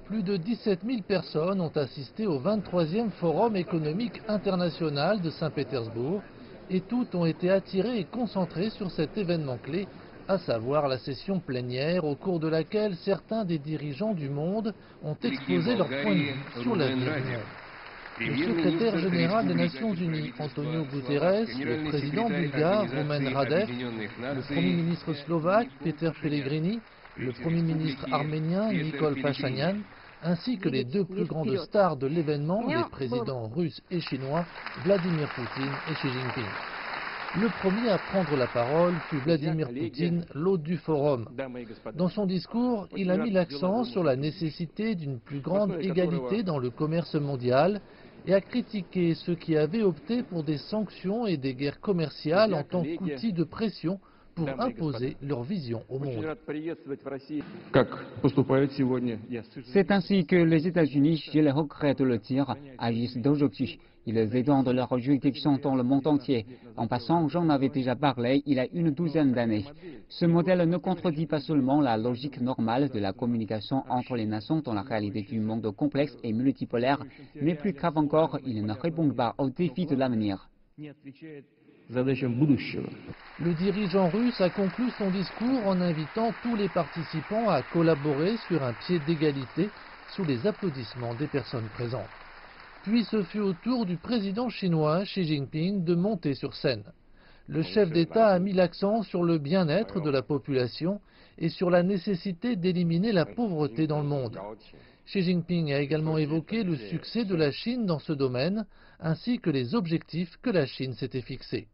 plus de 17 000 personnes ont assisté au 23e Forum économique international de Saint-Pétersbourg et toutes ont été attirées et concentrées sur cet événement clé, à savoir la session plénière au cours de laquelle certains des dirigeants du monde ont exposé leur point de vue sur l'avenir du monde. Le secrétaire général des Nations Unies, Antonio Guterres, le président bulgare, Rumen Radev, le premier ministre slovaque, Peter Pellegrini, le premier ministre arménien, Nikol Pachinian, ainsi que les deux plus grandes stars de l'événement, les présidents russes et chinois, Vladimir Poutine et Xi Jinping. Le premier à prendre la parole fut Vladimir Poutine, l'hôte du forum. Dans son discours, il a mis l'accent sur la nécessité d'une plus grande égalité dans le commerce mondial et a critiqué ceux qui avaient opté pour des sanctions et des guerres commerciales en tant qu'outil de pression pour imposer leur vision au monde. C'est ainsi que les États-Unis, je les regrette de le dire, agissent d'aujourd'hui. Ils étendent leur juridiction dans le monde entier. En passant, j'en avais déjà parlé il y a une douzaine d'années. Ce modèle ne contredit pas seulement la logique normale de la communication entre les nations dans la réalité du monde complexe et multipolaire, mais plus grave encore, il ne répond pas aux défis de l'avenir. Le dirigeant russe a conclu son discours en invitant tous les participants à collaborer sur un pied d'égalité sous les applaudissements des personnes présentes. Puis ce fut au tour du président chinois Xi Jinping de monter sur scène. Le chef d'État a mis l'accent sur le bien-être de la population et sur la nécessité d'éliminer la pauvreté dans le monde. Xi Jinping a également évoqué le succès de la Chine dans ce domaine, ainsi que les objectifs que la Chine s'était fixés.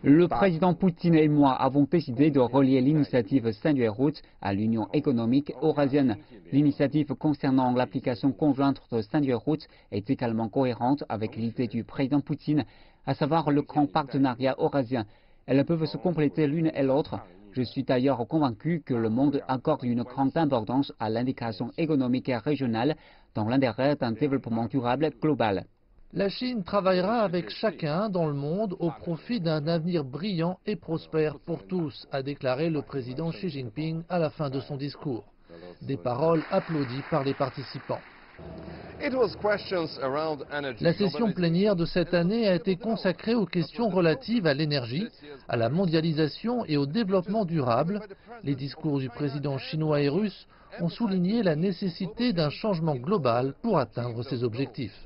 Le président Poutine et moi avons décidé de relier l'initiative Silk Route à l'Union économique eurasienne. L'initiative concernant l'application conjointe de Silk Route est également cohérente avec l'idée du président Poutine, à savoir le grand partenariat eurasien. Elles peuvent se compléter l'une et l'autre. Je suis d'ailleurs convaincu que le monde accorde une grande importance à l'intégration économique régionale dans l'intérêt d'un développement durable global. La Chine travaillera avec chacun dans le monde au profit d'un avenir brillant et prospère pour tous, a déclaré le président Xi Jinping à la fin de son discours. Des paroles applaudies par les participants. La session plénière de cette année a été consacrée aux questions relatives à l'énergie, à la mondialisation et au développement durable. Les discours du président chinois et russe ont souligné la nécessité d'un changement global pour atteindre ces objectifs.